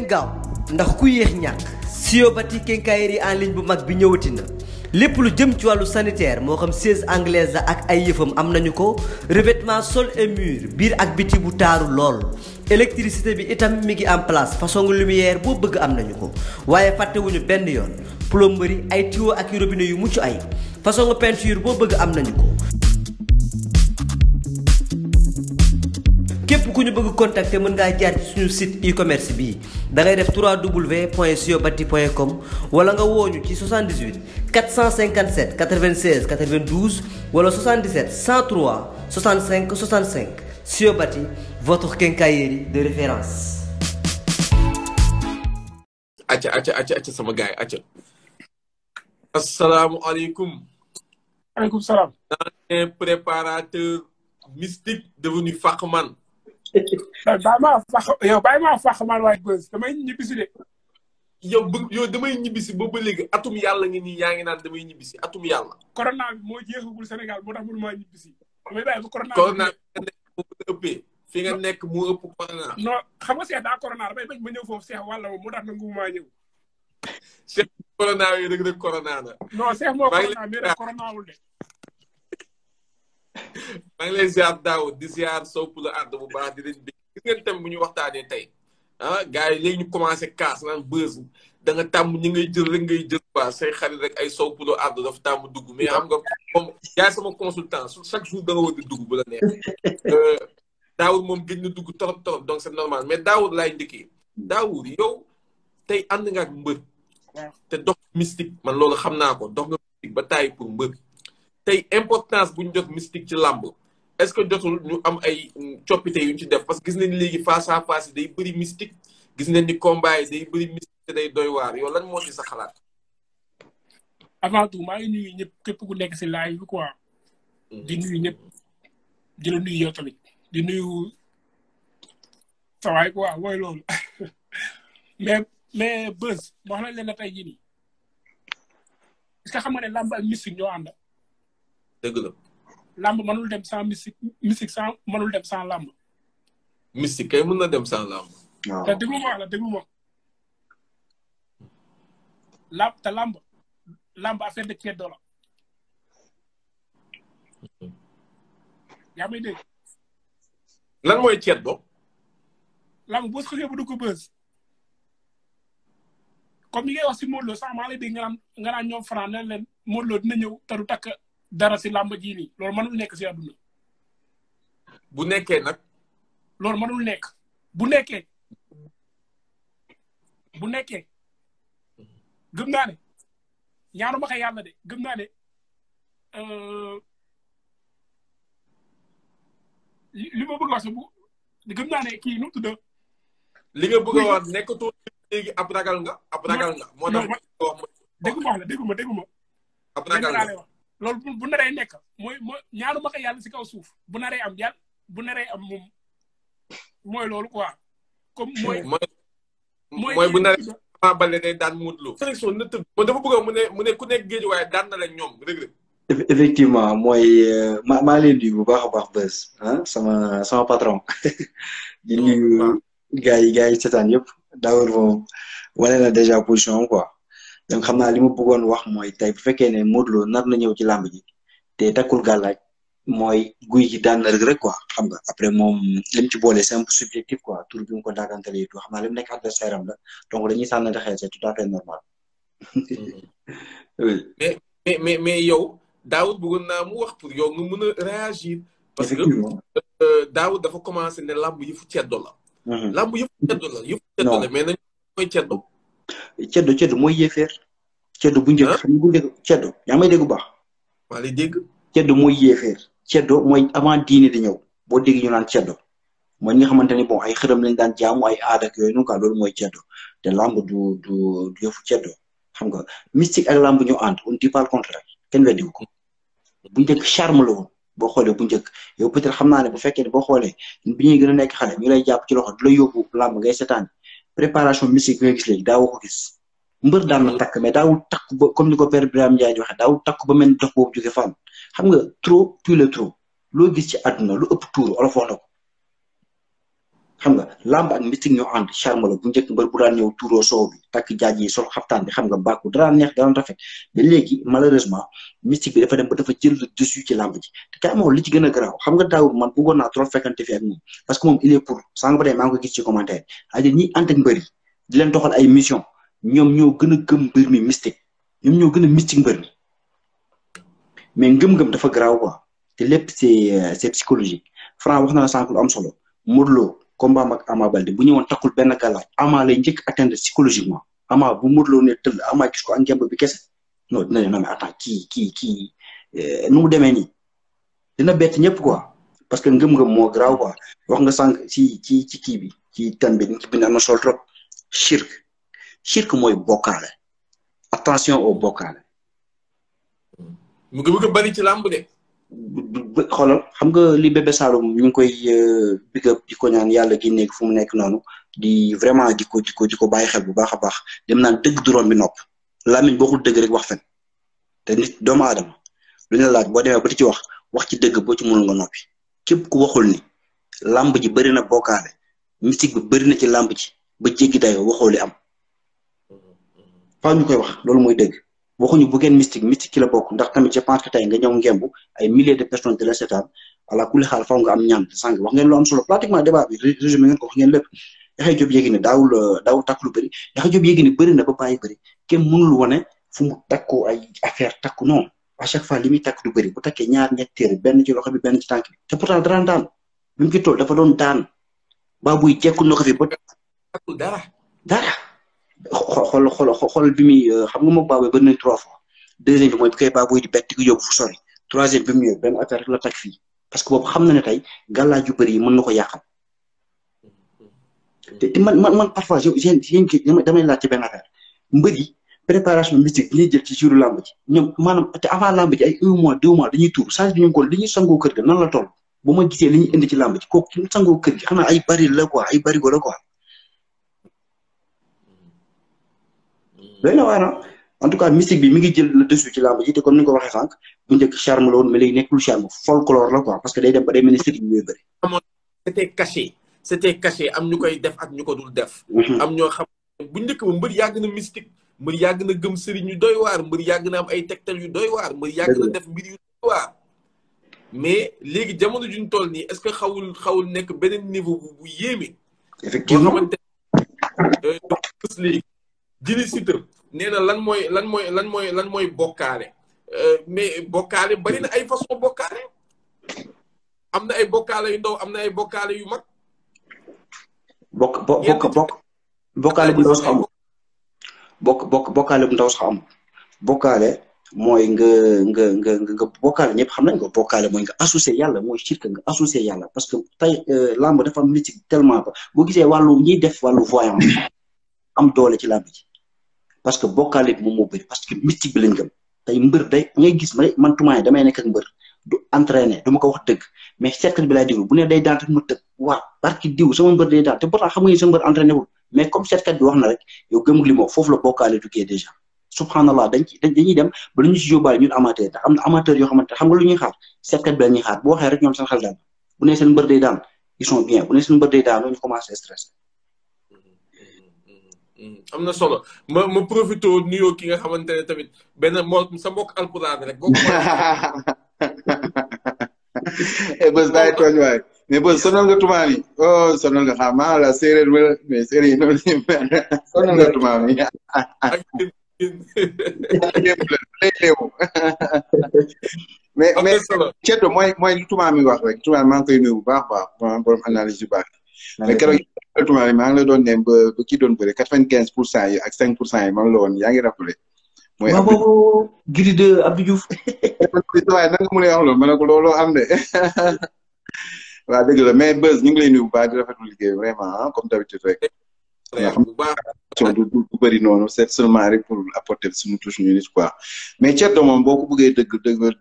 gaaw ndax ku yéex ñàkk Siobati quincaillerie en ligne bu mag bi ñëwati na lépp lu jëm ci wàllu sanitaire moo xam siège anglaise la ak ay yëfam am nañu ko revêtement sol et mur biir ak biti bu taaru lool électricité bi itam mi ngi en place façon lumière boo bëgg am nañu ko waaye fàttewuñu benn yoon plomberie ay tuyaux ak robinet yu mucc ay façon peinture boo bëgg am nañu ko. képp ku ñu bëgg contacter mën ngaa jaar ci suñu site e-commerce bii da ngay def www.siobati.com wala nga wooñu ci 78 457 96 92 wala 77 103 65 65 Siobati votre quincaillerie de référence. acca sama gaay acca. asalaamualeykum. aleykum salaam. un préparateur mystique devenu Fakman. bàyyi maa fàq man waaye bës damay ñibbisi de. yow damay ñibbisi boobu ba léegi atum yàlla ngi nii yaa ngi naan damay ñibbisi atum yàlla. corona bi moo jeexagul Sénégal moo tax mënuma ñibbisi. damay bàyyi ba corona bi fi nga nekk moo ëpp corona. non xam nga Cheikh daa corona damay bañ ma ñëw foofu Cheikh wàlla moom moo tax nanguwumaa ñëw. Cheikh corona yi rek corona na. non Cheikh moo corona mais rek corona wul de. maa ngi lay ziar daaw di ziar sopp la ànd bu baax di leen bi gis ngeen tam bu ñu waxtaanee tey gars yi léegi ñu commencé kaas naan bës da nga tàmm ñi ngay jël rek ngay jël quoi say xarit rek ay sopp la ànd dafa tàmm dugg mais xam nga moom yaay sama consultant chaque jour da nga war di dugg bu la neex Daawud moom gëj na dugg trop donc c'est normal mais Daawud laay njëkkee Daawud yow tey ànd nga ak mbër te dox mystique man loolu xam naa ko dox nga mystique ba taay pour mbër tey importance bu ñu jot mystique ci làmb est-ce que jotul ñu am ay coppite yu ñu ci def parce que gis nañ léegi face à face yi day bëri mystique gis nañ ni combat yi day bëri mystique te day doy waar yow lan moo ci sa xalaat. avant tout maa ngi nuyu ñëpp képp ku nekk si live bi quoi. di nuyu ñëpp di la nuyu yow tamit di nuyu sa waay quoi mooy loolu mais bës wax nañ leen ne tey jii nii est-ce que xam nga ne làmb ak mystique ñoo ànd. dëgg la. làmb mënul dem sans mystique sans mënul dem sans làmb. mystique kay mën na dem sans làmb. waaw te déglu ma te làmb affaire de ceddo la. yaa may dégg. lan mooy ceddo. làmb boo xasee ba dugg ko bës. comme ni ngay wax si Modou Lo sax maa lay dégg nga naan ñoom Franc ne leen Modou Lo dina ñëw te du takk dara si làmb ji nii loolu mënul nekk si àdduna. bu nekkee nag. loolu mënul nekk bu nekkee gëm naa ne ñaanu ma ko yàlla de gëm naa ne li ma bëgg a wax sax gëm naa ne kii nu mu tudd. li nga bëgg a wax nekkatoo léegi ab ragal nga. moo tax dégguma ab ragal nga loolu bu naree nekk mooy ñaanu ma ko yàlla si kaw suuf bu naree am yàlla bu naree am moom mooy loolu quoi. comme mooy bu naree Ama Baldé day daan Modou Lo. sélection na tëb dafa bëgg mu ne ku nekk géej waaye daan na la ñoom rëg-rëg. effectivement mooy maa leen di bu baax a baax bës sama patron. di nuyu gars yi seetaan yëpp Daawur moom wane na déjà position am quoi. donc xam naa li ma bëggoon wax mooy tey bu fekkee ne Modou Lo nar na ñëw ci làmb ji te takkul gàllaaj mooy guy gi daan na rek quoi xam nga après moom lim ci boole c'est un peu subjectif quoi tur bi mu ko daakantale yi xam naa lim nekk adversaire am la donc dañuy sànnante xel c'est tout à fait normal. oui. mais yow Daoud bëggoon naa mu wax pour yow nga mën a réagir. parce que Daoud dafa commencé ne làmb yëfu ceddo la. làmb yëfu ceddo la mais nañ mooy ceddo. ceddo mooy yéefeer. ceddo bu njëkk xam nga bu njëkk ceddo yaa may dégg bu baax. maa lay dégg. ceddo mooy yéefeer. ceddo mooy avant diine di ñëw boo dégg ñu naan ceddo mooy ñi nga xamante ni bon ay xërëm lañ daan jaamu ay aada ak yooyu noonu quoi loolu mooy ceddo te làmb du yëfu ceddo xam nga mystique ak làmb ñu ànd on dit pas le contraire kenn weddi ko bu njëkk charme la woon boo xoolee bu njëkk yow peut-être xam naa ne bu fekkee ne boo xoolee bi ñuy gën a nekk xale ñu lay jàpp ci loxo di la yóbbu làmb ngay seetaan préparation mystique ngay gis léegi daawoo ko gis mbër daan na takk mais daawul takk ba comme ni ko père Birame Ndiaye waxee daawul takk ba mel dox boobu jóge fan xam nga trop puis le trop loo gis ci àdduna lu ëpp tuuru olof wax na ko xam nga lamb ak mystique ñoo ànd charme la bu njëkk mbër bu daan ñëw tuuroo soow bi takk jaaj yi sol xaftaan bi xam nga bàkku dara neex dara rafet mais léegi malheureusement mystique bi dafa dem ba dafa jël le dessus ci lamb ji te kay amoo li ci gën a garaaw xam nga Daoud man bëggoon naa trop fekkante fi ak moom parce que moom il est pour sànq ba tey maa ngi ko gis ci commentaire c'est-à-dire ñi ànd ak mbër yi di leen doxal ay mission ñoom ñoo gën a gëm mbër mi mystique ñoom ñoo gën a mystique mbër mi mais ngëm-ngëm dafa garaaw quoi te lépp c'est psychologique Franc wax na la sànq lu am solo Modou Lo combat ak Ama Baldé bu ñëwoon takkul benn gàllaaj Ama lay njëkk atteindre psychologiquement Ama bu Modou Lo ne tëll Ama gis ko ak ngemb bi kese non dina ne non mais attends kii nu mu demee nii dina bett ñëpp quoi parce que ngëm-ngëm moo garaaw quoi wax nga sànq ci kii bi ci thème bi ci bind am na sol trop shirk mooy bokkaale attention au bokkaale. mu ngi bari ci làmb de. xoolal xam nga li bébé Saloum ñu ngi koy big up di ko ñaan yàlla gi nekk fu mu nekk noonu di vraiment di ko bàyyi xel bu baax a baax dem naan dëgg du romb bi nopp làmmiñ boo xul dëgg rek wax fen te nit doomu aadama lu ñu la laaj boo demee ba di ci wax ci dëgg boo ci mënul nga noppi képp ku waxul ni làmb ji bëri na bokkaale mystique bi bëri na ci làmb ji ba jéggi dayoo waxoo li am faaw ñu koy wax loolu mooy dëgg waxuñu bu ngeen mystique ci la bokk ndax tamit je pense que tey nga ñëw ngemb ay milliers de personnes de la seetaan ala kulli xaal faaw nga am ñaan sànq wax ngeen lu am solo pratiquement débat bi résumé ngeen ko wax ngeen lépp Yaxya Jóob Yékini daawul takk lu bëri Yaxya Jóob Yékini bëri na ba bàyyi bëri kenn mënul wane fu mu takkoo ay affaire takku non à chaque fois li muy takk du bëri bu takkee ñaar ñetti benn ci loxo bi benn ci tànk bi te pourtant dara daan bi mu ci toll dafa doon daan ba buy jekkul na ko fi ba dara xool bi muy xam nga moom Baboy bëri nañ 3 fois deuxième bi mooy bi koy Baboy di bett di ko yóbbu fu sori troisième bi mu ñëw benn affaire rek la teg fii parce que boobu xam na ne tey gàllaaj yu bëri yi mën na ko yàqal te man parfois damay laaj ci benn affaire mbër yi préparation mystique bi ñuy jël ci jour lamb ji ñoom maanaam te avant lamb ji ay 1 mois 2 mois dañuy tuur change bi ñu ko li ñuy sangoo kër ga nan la toll bu ma gisee li ñuy indi ci lamb ji kooku ki sangoo kër gi xanaa ay bari la quoi ay barigo la quoi doy na waar en tout cas mystique bi mi ngi jël le dessus ci lamb ji te comme ni nga ko waxee sànq bu njëkk charme la woon mais léegi nekkul charme folklore la quoi parce que day dem ba day mel ni sëriñ ñooy bëri. c'était caché am ñu koy def ak ñu ko dul def. am ñoo xam bu njëkk ba mbër yàgg na mystique mbër yàgg na gëm sëriñ yu doy waar mbër yàgg na am ay tegtal yu doy waar mbër yàgg na def mbir yu doy waar. mais léegi jamono juñ toll nii est-ce que xawul nekk beneen niveau bu yéeme. effectivement boo xamante ne léegi jëli Siteu nee na lan mooy bokkaale mais bokkaale bari na ay façon bokkaale am na ay bokkaale yu ndaw am na ay bokkaale yu mag. bokkaale bu ndaw sax amul bokkaale bu ndaw sax amul bokkaale mooy nga bokkaale ñëpp xam nañ ko bokkaale mooy nga associé yàlla mooy shirk nga associé yàlla parce que tey lamb dafa am mystique tellement ba boo gisee wàllu ñiy def wàllu voyant am doole ci lamb ji parce que bokkaale bi moom moo bëri parce que mystique bi lañ gëm tey mbër day ngay gis man tumaay damay nekk ak mbër du entraîné du ma ko wax dëgg mais seetkat bi laay déglu bu ne day daan rek ma tëg waaw barki diw sama mbër day daan te pourtant xam nga ni sama mbër entraîné wul mais comme seetkat bi wax na rek yow gëm li moo foofu la bokkaale duggee déjà subhanallah dañuy dem ba lu ñu si yóbbaale ñun amateur ndax am na amateur yoo xamante xam nga lu ñuy xaar seetkat bi la ñuy xaar bu waxee rek ñoom seen xel daal bu ne seen mbër day daan ils sont bien bu ne seen mbër day daan ñu commencé stress. am na solo ma profité nuyoo ki nga xamante ne tamit benn sa mbokk alpulaar rek boo ko bés daay tooñ waay mais bés sonal nga tumaam yi oh sonal nga xam maa la séeréer wala mais séeréer yi noonu sonal nga tumaam yi mais Ceddo mooy lu tumaam yi wax rek tumaam maa ngi koy nuyu bu baax borom analyse yu baax mais keroog tumaam yi maa ngi la doon ne ba kii doon bëri 95% yi ak 5% yi man la woon yaa ngi rappelé mooy waaw boobu Gris 2 Abdou Diouf waaye nan nga mun a wax loolu ma ne ko looloo am de waaw dëgg la mais Beuz ñu ngi lay nuyu bu baax di rafetlu liggéey vraiment comme d'habitude rek nga xam du bëri noonu c'est seulement rek pour apporter suñu touche ñu nit quoi mais Ceddo moom boo ko bëggee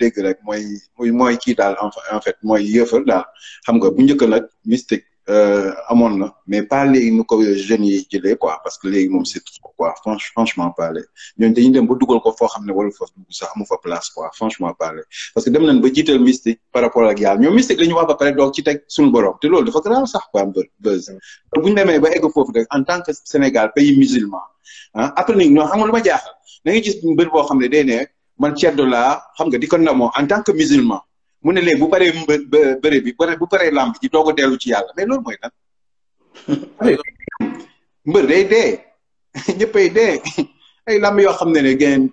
dégg rek mooy kii daal en fait mooy yëfal daal xam nga bu njëkk nag mystique amoon na mais pas léegi nu ko jeunes yi jëlee quoi parce que léegi moom c'est trop quoi franchement parler ñooñu dañuy dem ba dugal ko foo xam ne wala foofu dugg sax amu fa place quoi franchement parler parce que dem nañ ba jiital mystique par rapport ak yàlla ñoom mystique la ñu wax ba pare doog ci teg suñu borom te loolu dafa grave sax quoi buzz bu ñu demee ba egg foofu rek en tant que Sénégal pays musulman ah après nag ñoo xam nga lu ma jaaxal da ngay gis mbir boo xam ne day ne man ceddo laa xam nga di ko namoo en tant que musulman mu ne léegi bu paree bëre bi bu paree lamb ji doog a dellu ci yàlla mais loolu mooy lan mbër day dee ñëppay dee ay lamb yoo xam ne gain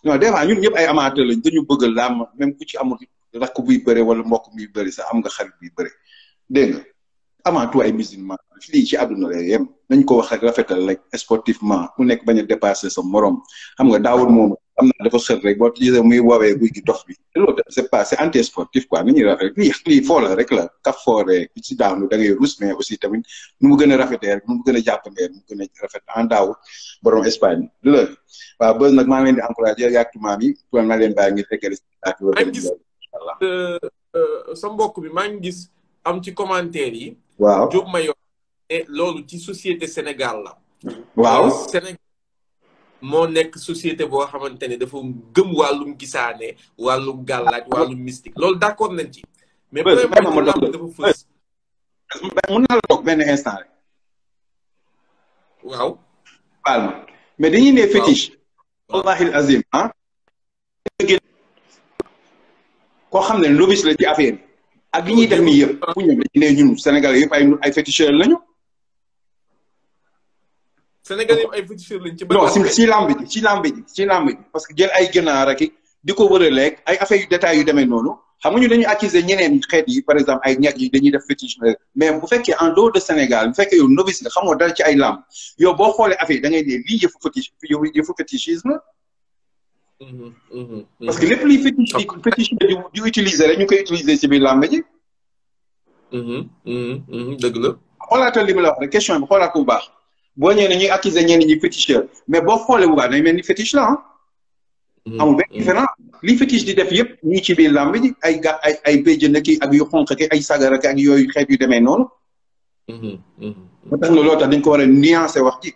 non des fois ñun ñëpp ay amateur lañ dañu bëgg lamb même ku ci amul rakk buy bëre wala mbokk buy bëri sax am nga xarit buy bëre dégg nga avant tout ay musulman lii ci àdduna la yem nañ ko wax rek rafetal rek sportivement ku nekk bañ a dépasser sa morom xam nga daawul moom am na dafa xër rek boo gisee muy woowee guy gi dox bi te loolu c'est anti sportif quoi ni ñuy rafet lii foo la rek la kaf fooree ku ci daanu da ngay rus mais aussi tamit nu mu gën a rafetee rek nu mu gën a jàppandee nu mu gën a rafet en daaw borom Espagne du la waaw bës nag maa ngi leen di encouragé yaagtu maam yi pour ma leen bàyyi ngir fekkee sa mbokk bi maa ngi gis am ci commentaire yi waaw Diop Mayor loolu ci société Sénégal la waaw Sénégal moo nekk société boo xamante ne dafa gëm wàllum gisaane wàllum gàllaaj wàllum mystique loolu d'accord nañ ci mais problème dafa fës mun naa la toog benn instant rek waaw baal ma mais dañuy ne fétiche wallahi azim ah koo xam ne novice la ci affaire ak li ñuy def nii yëpp pour ñoom dañu ne ñun Sénégalais yëpp ay féticheurs lañu. Sénégalais yëpp ay féticheurs lañu. non ci lamb ji parce que jël ay gënaar ak di ko wëraleeg ay affaire yu détails yu demee noonu xam nga ñu dañuy accuser ñeneen xeet yi par exemple ay ñag yi dañuy def fétiche mais bu fekkee en dehors de Sénégal bu fekkee yow novice nga xamoo dara ci ay lamb yow boo xoolee affaire yi da ngay ne lii yëfu fétichisme. parce que lépp luy fétiche di utiliser rek ñu koy utiliser ci biir làmb ji. dëgg la. xoolaatal li ma la wax rek question bi xoolaat ko bu baax boo ñëwee ne ñuy accuser ñenn ñi féticheur mais boo xoolee bu baax dañ mel ni fétiche la ah. amul benn différence li fétiche di def yëpp ñu ci biir làmb ji ay ay béjjën ki ak yu xonq ki ay sagar ak yooyu xeet yu demee noonu. ba tax na loolu tax dañ ko war a nuancer wax ji.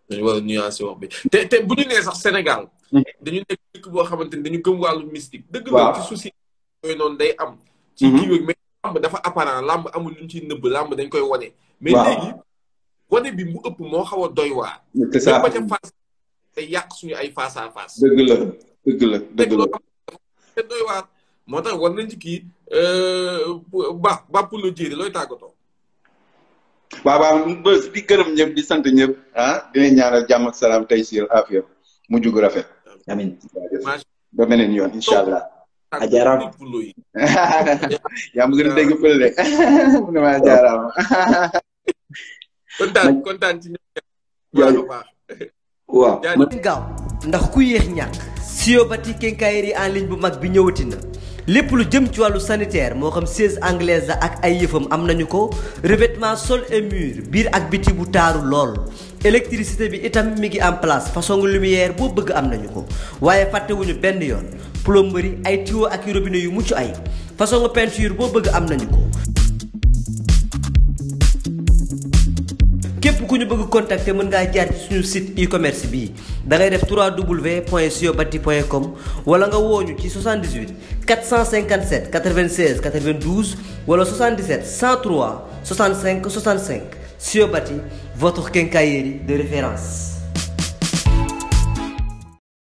dañu war a nuancer wax bi te bu ñu nee sax Sénégal. dañu nekk dëkk boo xamante ni dañu gëm wàllu mystique. dëgg la ci souci yooyu noonu day am. ci kii yooyu mais làmb dafa apparent làmb amul lu ñu ciy nëbb làmb dañ koy wane. mais léegi wane bi mu ëpp moo xaw a doy waar. c'est ça ba ca face te yàq suñu ay face à face. dëgg la te doy waar moo tax war nañ ci kii ba pour le jéeri looy tàggatoo. waaw bës di gërëm ñëpp di sant ñëpp ah dinañ ñaanal jàmm ak salaam tey siir affaire mu jug rafet. amiin ba beneen yoon incha allah. ajaaraam yaa ma gën a dégg pël de mu ne ma ajaaraam. kontaan ci ñëpp. waaw. gaaw ndax ku yéex ñàkk. Siobati quincaillerie en ligne bu mag bi ñëwati na. lépp lu jëm ci wàllu sanitaire moo xam siège anglaise la ak ay yëfam am nañu ko revêtement sol et mur biir ak biti bu taaru lool électricité bi itam mi ngi en place façon lumière boo bëgg am nañu ko waaye fàttewuñu benn yoon plomberie ay tuyaux ak robinet yu mucc ay façon peinture boo bëgg am nañu ko. képp ku ñu bëgg contacter mën ngaa jaar ci suñu site e-commerce bii da ngay def www.siobati.com wala nga wooñu ci 78 457 96 92 wala 77 103 65 65 Siobati votre quincaillerie de référence.